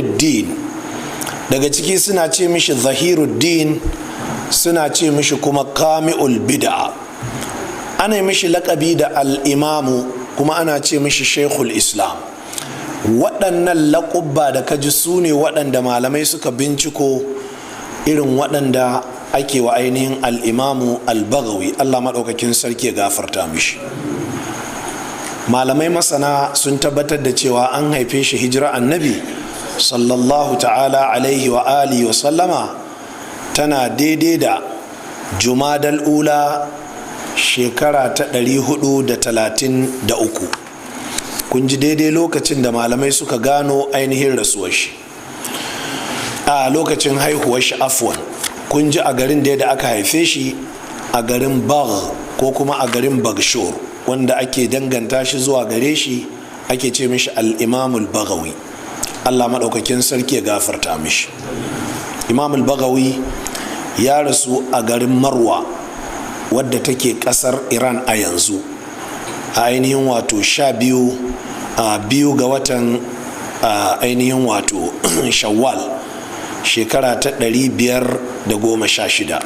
Zainuddin, daga ciki suna ce mishi Zahiruddin, suna ce mishi kuma Kami'ul Bid'a. Ana mishi laƙabi da al'imamu, kuma ana ce mishi Sheikhul Islam. Waɗannan laƙubba da kaji su ne waɗanda malamai suka binciko irin waɗanda ake wa ainihin al'imamu al-Baghawi, Allah maɗaukakin sarki ya gafarta mishi. Malamai masana sun tabbatar da cewa an haife shi hijira annabi sallallahu ta'ala alaihi wa alihi wa sallama tana daidai da Jumadal Ula shekara ta 433. Kun ji daidai lokacin da malamai suka gano ainihin rasuwar shi, a lokacin haihuwar shi afwan. Kun ji a garin da aka haife shi a garin Bagh ko kuma a garin Bagshur, wanda ake danganta shi zuwa gare shi, ake ce mishi al-Imamul Baghawi. Allah maɗaukakin sarki ya gafarta mishi. Imamul Baghawi ya rasu a garin Marwa, wadda take ƙasar Iran a yanzu, a ainihin wato 12 ga watan ainihin wato Shawwal shekara ta 516.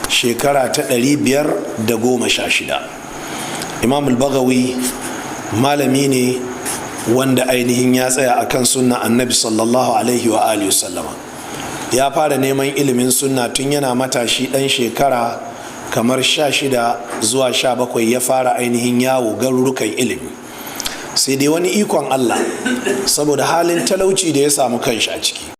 Shekara ta 516. Imam al-Baghawi malami ne wanda ainihin ya tsaya akan sunna annabi sallallahu alaihi wa alihi wasallama. Ya fara neman ilimin sunna tun yana matashi ɗan shekara kamar 16 zuwa 17 ya fara ainihin yawo garurukan ilimi. Sai dai wani ikon Allah, saboda halin talauci da ya samu kanshi a ciki,